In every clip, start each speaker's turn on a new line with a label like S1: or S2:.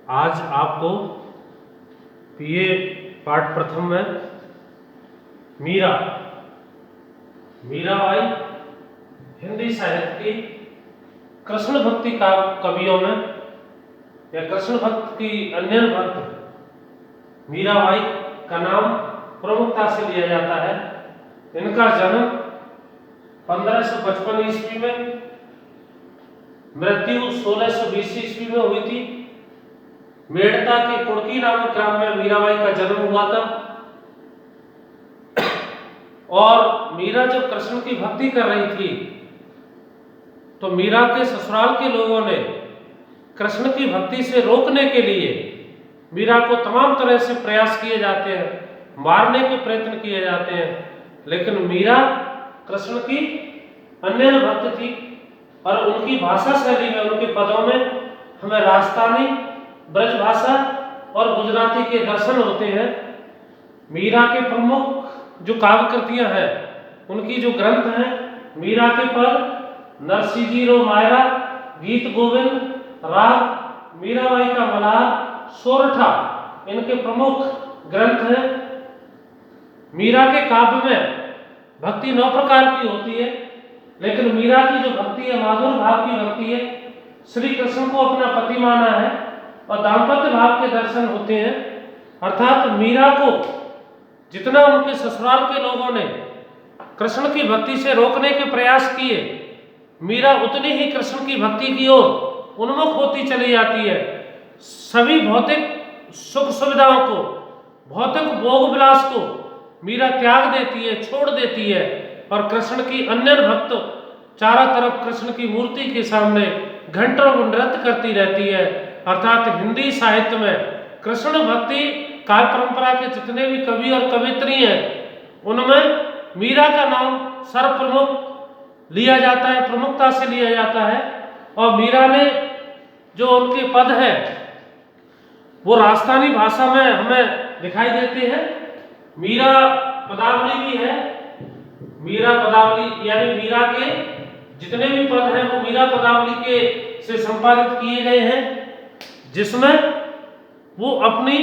S1: आज आपको बीए पाठ प्रथम में मीराबाई हिंदी साहित्य की कृष्ण भक्ति का कवियों में या कृष्ण भक्त की अन्य भक्त मीराबाई का नाम प्रमुखता से लिया जाता है। इनका जन्म 1555 ईस्वी में, मृत्यु 1620 ईस्वी में हुई थी। मेड़ता के कुड़की नामक ग्राम में मीराबाई का जन्म हुआ था। और मीरा जब कृष्ण की भक्ति कर रही थी तो मीरा के ससुराल के लोगों ने कृष्ण की भक्ति से रोकने के लिए मीरा को तमाम तरह से प्रयास किए जाते हैं, मारने के प्रयत्न किए जाते हैं, लेकिन मीरा कृष्ण की अन्य भक्त थी। और उनकी भाषा शैली में, उनके पदों में हमें राजस्थानी, ब्रज भाषा और गुजराती के दर्शन होते हैं। मीरा के प्रमुख जो काव्य कृतियां हैं, उनकी जो ग्रंथ हैं, मीरा के पद, नरसिंह जी रो मायरा, गीत गोविंद, राग मीराबाई का मल्हार, सोरठा इनके प्रमुख ग्रंथ हैं। मीरा के काव्य में भक्ति 9 प्रकार की होती है, लेकिन मीरा की जो भक्ति है माधुर भाव की भक्ति है। श्री कृष्ण को अपना पति माना है और दाम्पत्य भाव के दर्शन होते हैं। अर्थात मीरा को जितना उनके ससुराल के लोगों ने कृष्ण की भक्ति से रोकने के प्रयास किए, मीरा उतनी ही कृष्ण की भक्ति की ओर उन्मुख होती चली जाती है। सभी भौतिक सुख सुविधाओं को, भौतिक भोग विलास को मीरा त्याग देती है, छोड़ देती है और कृष्ण की अन्य भक्त चारों तरफ कृष्ण की मूर्ति के सामने घंटों नृत्य करती रहती है। अर्थात हिंदी साहित्य में कृष्ण भक्ति काव्य परंपरा के जितने भी कवि और कवियत्री हैं, उनमें मीरा का नाम सर्वप्रमुख लिया जाता है, प्रमुखता से लिया जाता है। और मीरा ने जो उनके पद है वो राजस्थानी भाषा में हमें दिखाई देते हैं। मीरा पदावली भी है। मीरा पदावली यानी मीरा के जितने भी पद हैं वो मीरा पदावली के से संपादित किए गए हैं, जिसमें वो अपनी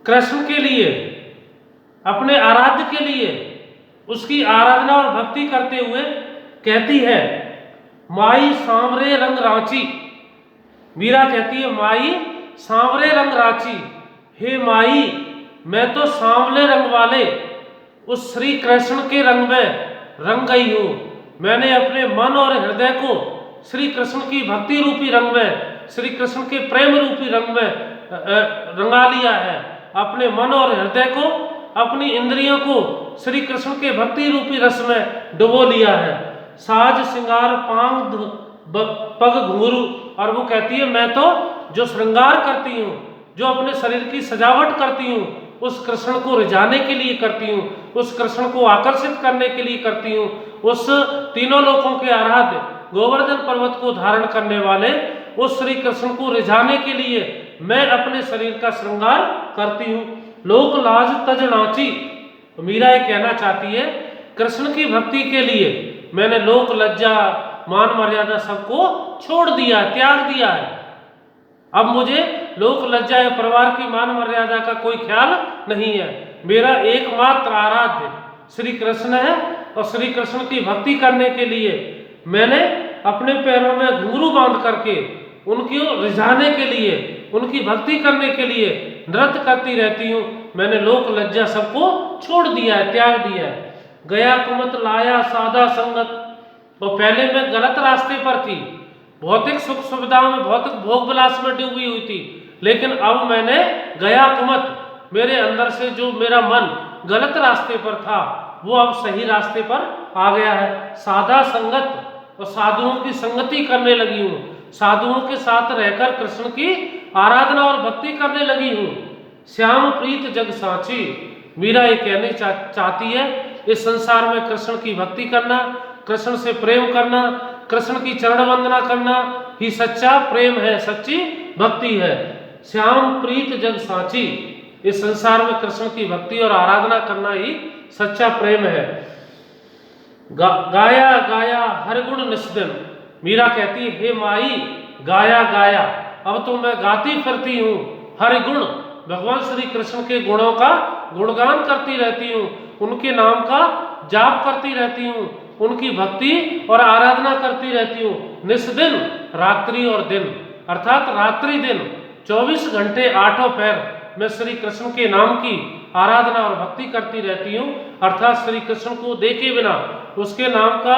S1: कृष्ण के लिए, अपने आराध्य के लिए उसकी आराधना और भक्ति करते हुए कहती है, माई सांवरे रंग रांची। मीरा कहती है, माई सांवरे रंग रांची, हे माई मैं तो सांवले रंग वाले उस श्री कृष्ण के रंग में रंग गई हूँ। मैंने अपने मन और हृदय को श्री कृष्ण की भक्ति रूपी रंग में, श्री कृष्ण के प्रेम रूपी रंग में रंगा लिया है। अपने मन और हृदय को, अपनी इंद्रियों को श्री कृष्ण के भक्ति रूपी रस में डुबो लिया है। साज श्रृंगार पांग पग घुंघरू, और वो कहती है मैं तो जो श्रृंगार करती हूँ, जो अपने शरीर की सजावट करती हूँ, उस कृष्ण को रिझाने के लिए करती हूँ, उस कृष्ण को आकर्षित करने के लिए करती हूँ। उस तीनों लोकों के आराध्य गोवर्धन पर्वत को धारण करने वाले उस श्री कृष्ण को रिझाने के लिए मैं अपने शरीर का श्रृंगार करती हूँ। लोक लाज तज नाची, तो मीरा ये कहना चाहती है, कृष्ण की भक्ति के लिए मैंने लोक लज्जा, मान मर्यादा सबको छोड़ दिया, त्याग दिया है। अब मुझे लोक लज्जा या परिवार की मान मर्यादा का कोई ख्याल नहीं है। मेरा एकमात्र आराध्य श्री कृष्ण है और श्री कृष्ण की भक्ति करने के लिए मैंने अपने पैरों में घुंघरू बांध करके उनकी रिझाने के लिए, उनकी भक्ति करने के लिए नृत्य करती रहती हूँ। मैंने लोक लज्जा सबको छोड़ दिया है, त्याग दिया है। गया कुमत लाया सादा संगत, तो पहले मैं गलत रास्ते पर थी, भौतिक सुख सुविधाओं में, भौतिक भोग विलास में डूबी हुई थी, लेकिन अब मैंने गया कुमत, मेरे अंदर से जो मेरा मन गलत रास्ते पर था वो अब सही रास्ते पर आ गया है। सादा संगत, और साधुओं की संगति करने लगी हूँ, साधुओं के साथ रहकर कृष्ण की आराधना और भक्ति करने लगी हूँ। श्याम प्रीत जग साची, मीरा ये कहने चाहती है, इस संसार में कृष्ण की भक्ति करना, कृष्ण से प्रेम करना, कृष्ण की चरण वंदना करना ही सच्चा प्रेम है, सच्ची भक्ति है। श्याम प्रीत जग साची, इस संसार में कृष्ण की भक्ति और आराधना करना ही सच्चा प्रेम है। गाया गाया हर गुण निस्दिन, मीरा कहती है, हे माई गाया गाया, अब तो मैं गाती फिरती हूँ हरि गुण, भगवान श्री कृष्ण के गुणों का गुणगान करती रहती हूँ, उनके नाम का जाप करती रहती हूँ, उनकी भक्ति और आराधना करती रहती हूँ निस्दिन, रात्रि और दिन, अर्थात रात्रि दिन 24 घंटे आठों पैर मैं श्री कृष्ण के नाम की आराधना और भक्ति करती रहती हूँ। अर्थात श्री कृष्ण को देखे बिना, उसके नाम का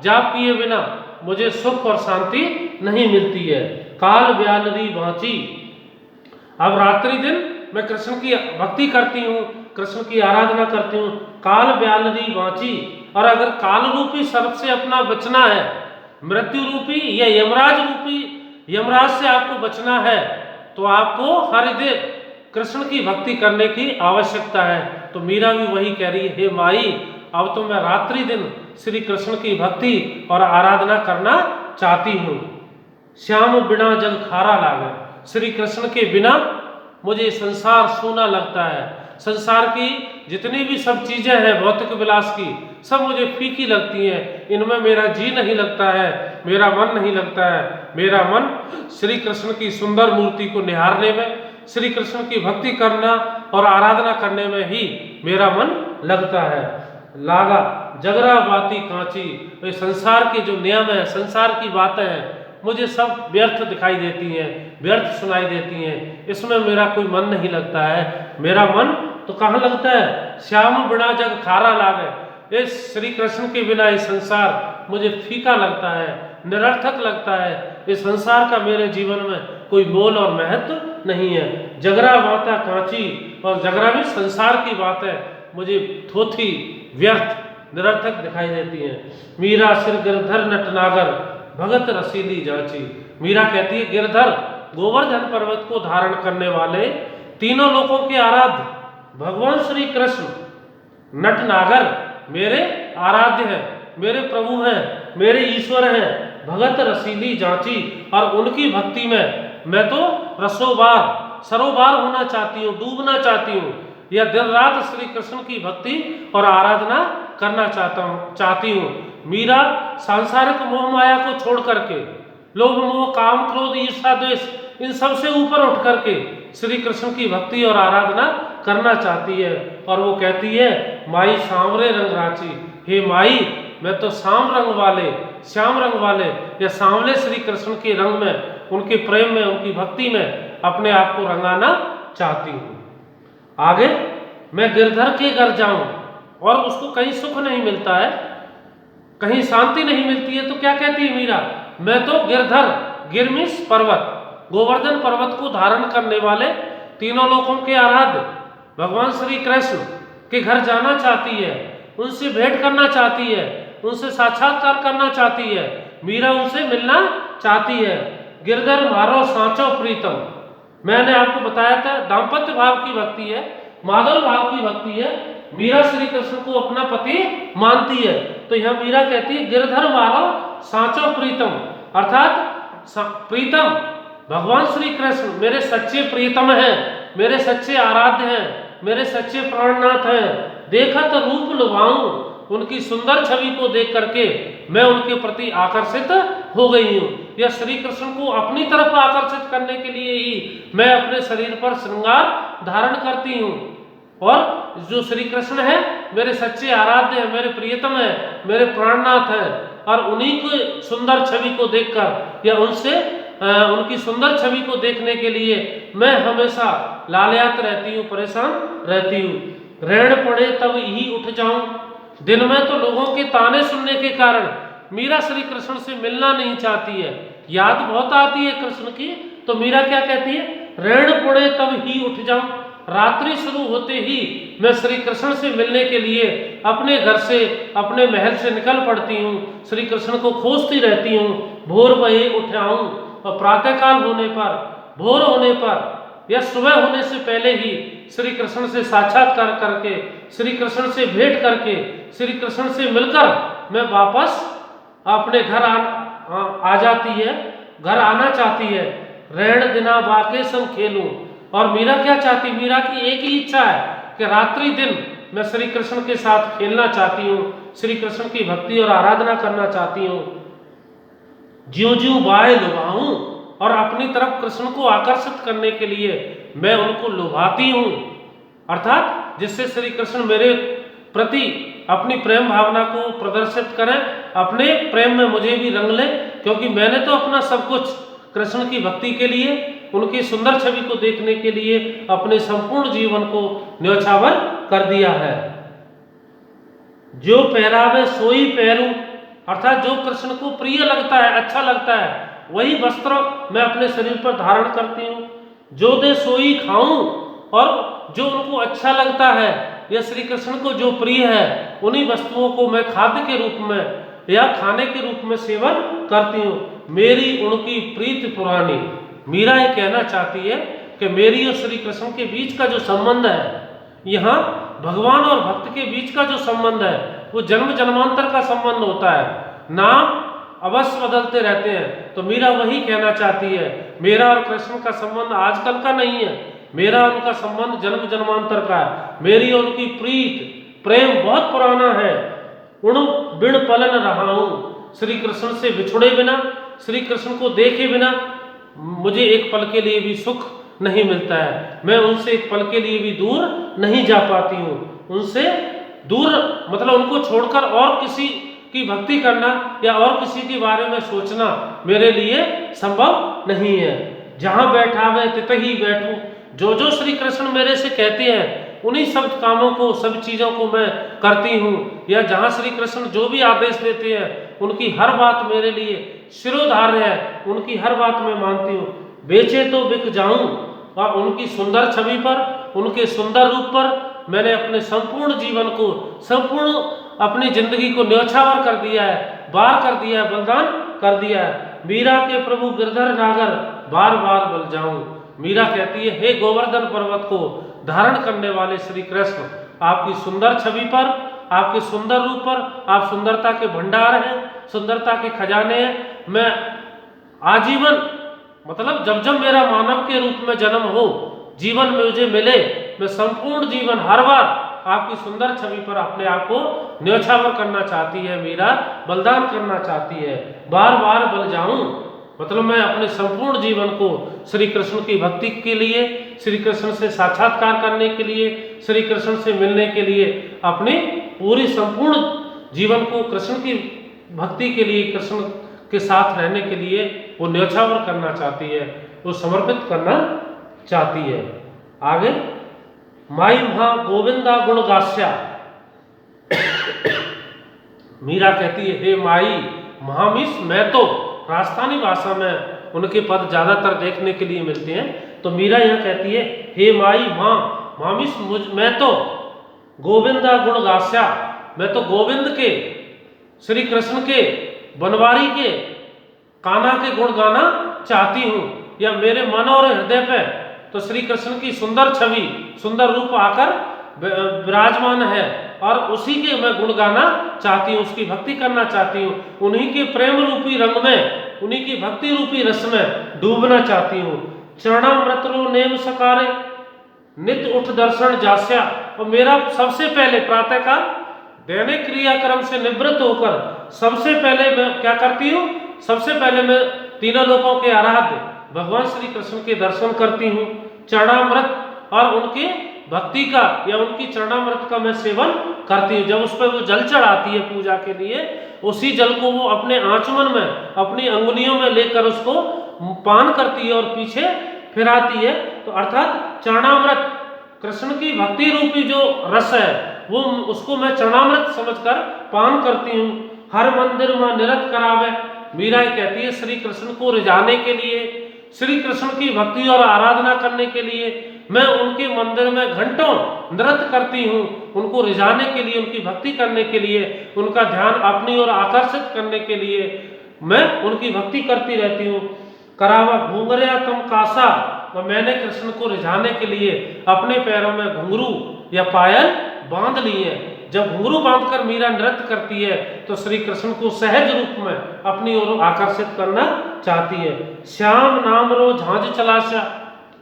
S1: जाप किए बिना मुझे सुख और शांति नहीं मिलती है। काल ब्यालरी बाँची, अब रात्रि दिन मैं कृष्ण की भक्ति करती हूँ, कृष्ण की आराधना करती हूँ। काल ब्यालरी बाँची, और अगर काल रूपी सर्प से अपना बचना है, मृत्यु रूपी या यमराज रूपी यमराज से आपको बचना है, तो आपको हर दिन कृष्ण की भक्ति करने की आवश्यकता है। तो मीरा भी वही कह रही है, हे माई, अब तो मैं रात्रि दिन श्री कृष्ण की भक्ति और आराधना करना चाहती हूँ। श्याम बिना जग खारा लागे, श्री कृष्ण के बिना मुझे संसार सूना लगता है। संसार की जितनी भी सब चीजें हैं भौतिक विलास की, सब मुझे फीकी लगती हैं, इनमें मेरा जी नहीं लगता है, मेरा मन नहीं लगता है। मेरा मन श्री कृष्ण की सुंदर मूर्ति को निहारने में, श्री कृष्ण की भक्ति करना और आराधना करने में ही मेरा मन लगता है। लागा जगरा बाती कांची, तो संसार के जो नियम है, संसार की बातें हैं, मुझे सब व्यर्थ दिखाई देती हैं, व्यर्थ सुनाई देती हैं, इसमें मेरा कोई मन नहीं लगता है। मेरा मन तो कहाँ लगता है? श्याम बिना जग खारा लागे, इस श्री कृष्ण के बिना ये संसार मुझे फीका लगता है, निरर्थक लगता है। इस संसार का मेरे जीवन में कोई मोल और महत्व नहीं है। जगरा बाता कांची, और जगरा भी संसार की बात है, मुझे थोथी, व्यर्थ, निरर्थक दिखाई देती हैं। मीरा सिर गिरधर नटनागर, भगत रसीली जांची। मीरा कहती है, गिरधर गोवर्धन पर्वत को धारण करने वाले, तीनों लोकों के आराध्य भगवान श्री कृष्ण नटनागर मेरे आराध्य हैं, मेरे प्रभु हैं, मेरे ईश्वर हैं। भगत रसीली जांची, और उनकी भक्ति में मैं तो रसोबार, सरोबार होना चाहती हूँ, डूबना चाहती हूँ, या दिन रात श्री कृष्ण की भक्ति और आराधना करना चाहती हूँ। मीरा सांसारिक मोह माया को छोड़ करके, लोभ मोह काम क्रोध ईर्षा द्वेष, इन सब से ऊपर उठ करके श्री कृष्ण की भक्ति और आराधना करना चाहती है। और वो कहती है, माई सांवरे रंग रांची, हे माई, मैं तो श्याम रंग वाले, श्याम रंग वाले या सांवले श्री कृष्ण के रंग में, उनके प्रेम में, उनकी भक्ति में अपने आप को रंगाना चाहती हूँ। आगे, मैं गिरधर के घर जाऊं और उसको कहीं सुख नहीं मिलता है, कहीं शांति नहीं मिलती है, तो क्या कहती है मीरा? मैं तो गिरधर, गिरमिस पर्वत, गोवर्धन पर्वत को धारण करने वाले, तीनों लोकों के आराध्य भगवान श्री कृष्ण के घर जाना चाहती है, उनसे भेंट करना चाहती है, उनसे साक्षात्कार करना चाहती है। मीरा उनसे मिलना चाहती है। गिरधर मारो सांचो प्रीतम, मैंने आपको बताया था दाम्पत्य भाव की भक्ति है, माधव भाव की भक्ति है। मीरा श्री कृष्ण को अपना पति मानती है। तो यह मीरा कहती है, गिरधर मारो सांचो प्रीतम, अर्थात प्रीतम भगवान श्री कृष्ण मेरे सच्चे प्रीतम हैं, मेरे सच्चे आराध्य हैं, मेरे सच्चे प्राणनाथ हैं। देखा तो रूप लुभाऊं, उनकी सुंदर छवि को देख करके मैं उनके प्रति आकर्षित हो गई हूँ। यह श्री कृष्ण को अपनी तरफ आकर्षित करने के लिए ही मैं अपने शरीर पर श्रृंगार धारण करती हूँ। और जो श्री कृष्ण है मेरे सच्चे आराध्य हैं, मेरे प्रियतम हैं, मेरे प्राणनाथ हैं, और उन्हीं की सुंदर छवि को देखकर या उनसे उनकी सुंदर छवि को देखने के लिए मैं हमेशा लालयात रहती हूँ, परेशान रहती हूँ। ऋण पड़े तब ही उठ जाऊं, दिन में तो लोगों के ताने सुनने के कारण मीरा श्री कृष्ण से मिलना नहीं चाहती है, याद बहुत आती है कृष्ण की। तो मीरा क्या कहती है? ऋण पड़े तब ही उठ जाऊं, रात्रि शुरू होते ही मैं श्री कृष्ण से मिलने के लिए अपने घर से, अपने महल से निकल पड़ती हूँ, श्री कृष्ण को खोजती रहती हूँ। भोर बहे उठ आऊं, और प्रातःकाल होने पर, भोर होने पर या सुबह होने से पहले ही श्री कृष्ण से साक्षात्कार करके, श्री कृष्ण से भेंट करके, श्री कृष्ण से मिलकर मैं वापस अपने घर आ जाती है, घर आना चाहती है। ऋण दिना बाके संग खेलूं, और मीरा क्या चाहती? मीरा की एक ही इच्छा है कि रात्रि दिन मैं श्री कृष्ण के साथ खेलना चाहती हूँ, श्री कृष्ण की भक्ति और आराधना करना चाहती हूँ। ज्यों ज्यों बाएं लुभाऊं, और अपनी तरफ कृष्ण को आकर्षित करने के लिए मैं उनको लुभाती हूँ, अर्थात जिससे श्री कृष्ण मेरे प्रति अपनी प्रेम भावना को प्रदर्शित करें, अपने प्रेम में मुझे भी रंग लें, क्योंकि मैंने तो अपना सब कुछ कृष्ण की भक्ति के लिए, उनकी सुंदर छवि को देखने के लिए अपने संपूर्ण जीवन को न्यौछावर कर दिया है। जो पहरावे सोई पहनूं, अर्थात जो कृष्ण को प्रिय लगता है, अच्छा लगता है, वही वस्त्र मैं अपने शरीर पर धारण करती हूँ। जो दे सोई खाऊं, और जो उनको अच्छा लगता है या श्री कृष्ण को जो प्रिय है, उन्हीं वस्तुओं को मैं खाद्य के रूप में या खाने के रूप में सेवन करती हूँ। मेरी उनकी प्रीति पुरानी। मीरा ये कहना चाहती है कि मेरी और श्री कृष्ण के बीच का जो संबंध है, यहाँ भगवान और भक्त के बीच का जो संबंध है, वो जन्म जन्मांतर का संबंध होता है। नाम अवश्य बदलते रहते हैं, तो मीरा वही कहना चाहती है, मेरा और कृष्ण का संबंध आजकल का नहीं है, मेरा उनका संबंध जन्म जन्मांतर का है। मेरी उनकी प्रीत प्रेम बहुत पुराना है। उण बिन पलन रहा हूँ, श्री कृष्ण से बिछुड़े बिना, श्री कृष्ण को देखे बिना मुझे एक पल के लिए भी सुख नहीं मिलता है। मैं उनसे एक पल के लिए भी दूर नहीं जा पाती हूँ। उनसे दूर मतलब उनको छोड़कर और किसी की भक्ति करना या और किसी के बारे में सोचना मेरे लिए संभव नहीं है। जहाँ बैठा मैं तितही बैठूं, जो जो श्री कृष्ण मेरे से कहते हैं उन्हीं सब कामों को, सब चीज़ों को मैं करती हूँ, या जहाँ श्री कृष्ण जो भी आदेश देते हैं उनकी हर बात मेरे लिए शिरोधार्य है, उनकी हर बात मैं मानती हूँ। बेचे तो बिक जाऊं, और उनकी सुंदर छवि पर, उनके सुंदर रूप पर मैंने अपने संपूर्ण जीवन को, संपूर्ण अपनी जिंदगी को न्यौछावर कर दिया है, बार कर दिया है, बलिदान कर दिया है। मीरा के प्रभु गिरधर नागर बार बार बल जाऊं। मीरा कहती है, हे गोवर्धन पर्वत को धारण करने वाले श्री कृष्ण, आपकी सुंदर छवि पर, आपके सुंदर रूप पर, आप सुंदरता के भंडार हैं, सुंदरता के खजाने हैं। मैं आजीवन, मतलब जब जब मेरा मानव के रूप में जन्म हो, जीवन में मुझे मिले, मैं संपूर्ण जीवन हर बार आपकी सुंदर छवि पर अपने आप को न्यौछावर करना चाहती है मीरा, बलिदान करना चाहती है। बार बार बल जाऊं, मतलब मैं अपने संपूर्ण जीवन को श्री कृष्ण की भक्ति के लिए, श्री कृष्ण से साक्षात्कार करने के लिए, श्री कृष्ण से मिलने के लिए, अपने पूरी संपूर्ण जीवन को कृष्ण की भक्ति के लिए, कृष्ण के साथ रहने के लिए वो न्यौछावर करना चाहती है, वो समर्पित करना चाहती है। आगे, माई महा गोविंदा गुण गास्या। मीरा कहती है, हे माई महामीस, मैं तो, राजस्थानी भाषा में उनके पद ज्यादातर देखने के लिए मिलते हैं, तो मीरा यहाँ कहती है, हे माई माँ मामीस, मैं तो गोविंदा गुण गास्या, मैं तो गोविंद के, श्री कृष्ण के, बनवारी के, कान्हा के गुण गाना चाहती हूँ, या मेरे मन और हृदय पे तो श्री कृष्ण की सुंदर छवि, सुंदर रूप आकर विराजमान है, और उसी के मैं गुण गाना चाहती हूँ, उसकी भक्ति करना चाहती हूँ, उन्हीं के प्रेम रूपी रंग में, उन्हीं की भक्ति रूपी रस में डूबना चाहती हूँ। चरणामृत रो नेम सकारे, नित्य उठ दर्शन जास्या। और मेरा सबसे पहले प्रातःकाल दैनिक क्रियाक्रम से निवृत्त होकर सबसे पहले मैं क्या करती हूँ, सबसे पहले मैं तीनों लोकों के आराध्य भगवान श्री कृष्ण के दर्शन करती हूँ। चरणामृत और उनके भक्ति का या उनकी चरणामृत का मैं सेवन करती हूँ। जब उस पर वो जल चढ़ाती है पूजा के लिए, उसी जल को वो अपने आंचमन में, अपनी अंगुलियों में लेकर उसको पान करती है और पीछे फिराती है। तो अर्थात चरणामृत, कृष्ण की भक्ति रूपी जो रस है, वो उसको मैं चरणामृत समझकर पान करती हूँ। हर मंदिर में निरत करावे। मीरा कहती है, श्री कृष्ण को रिझाने के लिए, श्री कृष्ण की भक्ति और आराधना करने के लिए मैं उनके मंदिर में घंटों नृत्य करती हूँ। उनको रिझाने के लिए, उनकी भक्ति करने के लिए, उनका ध्यान अपनी ओर आकर्षित करने के लिए मैं उनकी भक्ति करती रहती हूँ। करावा घूंघरिया तुम कासा, और मैंने कृष्ण को रिझाने के लिए अपने पैरों में घुंघरू या पायल बांध ली है। जब घुंघरू बांधकर मीरा नृत्य करती है तो श्री कृष्ण को सहज रूप में अपनी ओर आकर्षित करना चाहती है। श्याम नाम रो झांझ चलाशा।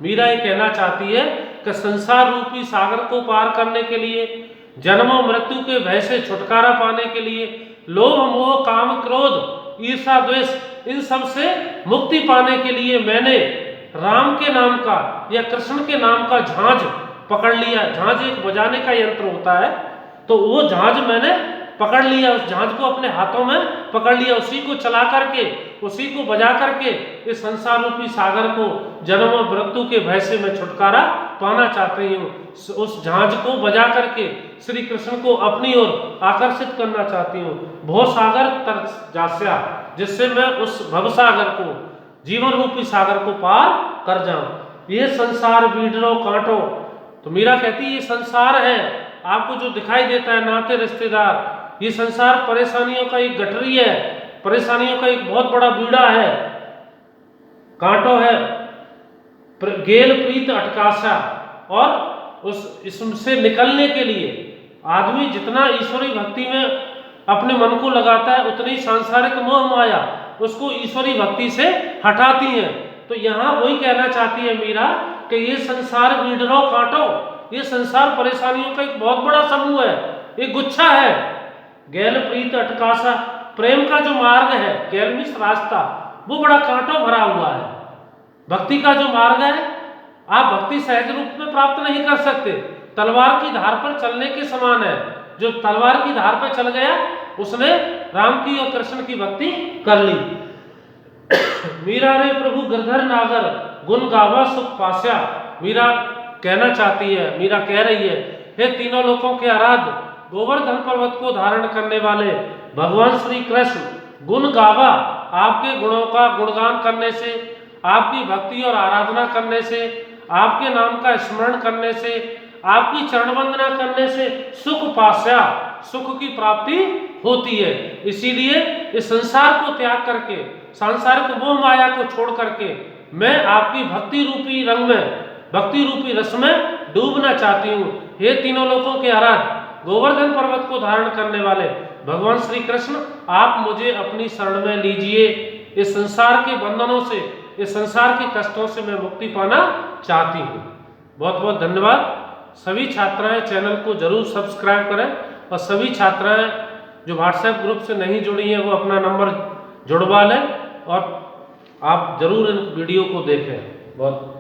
S1: मीरा ये कहना चाहती है कि संसार रूपी सागर को पार करने के लिए, जन्म और मृत्यु के भय से छुटकारा पाने के लिए, लोभ मोह काम क्रोध ईर्षा द्वेष, इन सब से मुक्ति पाने के लिए मैंने राम के नाम का या कृष्ण के नाम का झांझ पकड़ लिया। झांझ एक बजाने का यंत्र होता है, तो वो झांझ मैंने पकड़ लिया, उस झांझ को अपने हाथों में पकड़ लिया, उसी को चला करके, उसी को बजा करके इस संसार रूपी सागर को जन्म और मृत्यु के भय से मैं छुटकारा पाना चाहती हूँ। उस झांझ को बजा करके श्री कृष्ण को अपनी ओर आकर्षित करना चाहती हूँ। भव सागर तर जास्या, जिससे मैं उस भव सागर को, जीवन रूपी सागर को पार कर जाऊं। ये संसार बीडरो कांटो, तो मीरा कहती है ये संसार है, आपको जो दिखाई देता है नाते रिश्तेदार, ये संसार परेशानियों का एक गठरी है, परेशानियों का एक बहुत बड़ा बीड़ा है, कांटो है, गेल प्रीत अटकाशा। और इससे निकलने के लिए आदमी जितना ईश्वरी भक्ति में अपने मन को लगाता है, उतनी सांसारिक मोह माया उसको ईश्वरी भक्ति से हटाती है। तो यहाँ वही कहना चाहती है मीरा कि ये संसार बीडरो कांटो, ये संसार परेशानियों का एक बहुत बड़ा समूह है, एक गुच्छा है। गैल प्रीत अटकाशा, प्रेम का जो मार्ग है, गैल मीन्स रास्ता, वो बड़ा कांटों भरा हुआ है। भक्ति का जो मार्ग है, आप भक्ति सहज रूप में प्राप्त नहीं कर सकते, तलवार की धार पर चलने के समान है। जो तलवार की धार पर चल गया उसने राम की और कृष्ण की भक्ति कर ली। मीरा रे प्रभु गिरधर नागर गुण गावा सुख पास्या। मीरा कहना चाहती है, मीरा कह रही है, हे तीनों लोकों के आराध्य, गोवर्धन पर्वत को धारण करने वाले भगवान श्री कृष्ण गुण गावा, आपके गुणों का गुणगान करने से, आपकी भक्ति और आराधना करने से, आपके नाम का स्मरण करने से, आपकी चरण वंदना करने से सुख पास्या, सुख की प्राप्ति होती है। इसीलिए इस संसार को त्याग करके, सांसारिक मोह माया को छोड़ करके मैं आपकी भक्ति रूपी रंग में, भक्ति रूपी रस में डूबना चाहती हूँ। हे तीनों लोकों के आराध्य, गोवर्धन पर्वत को धारण करने वाले भगवान श्री कृष्ण, आप मुझे अपनी शरण में लीजिए। इस संसार के बंधनों से, इस संसार के कष्टों से मैं मुक्ति पाना चाहती हूँ। बहुत बहुत धन्यवाद। सभी छात्राएं चैनल को जरूर सब्सक्राइब करें, और सभी छात्राएं जो व्हाट्सएप ग्रुप से नहीं जुड़ी हैं वो अपना नंबर जुड़वा लें, और आप जरूर इन वीडियो को देखें। बहुत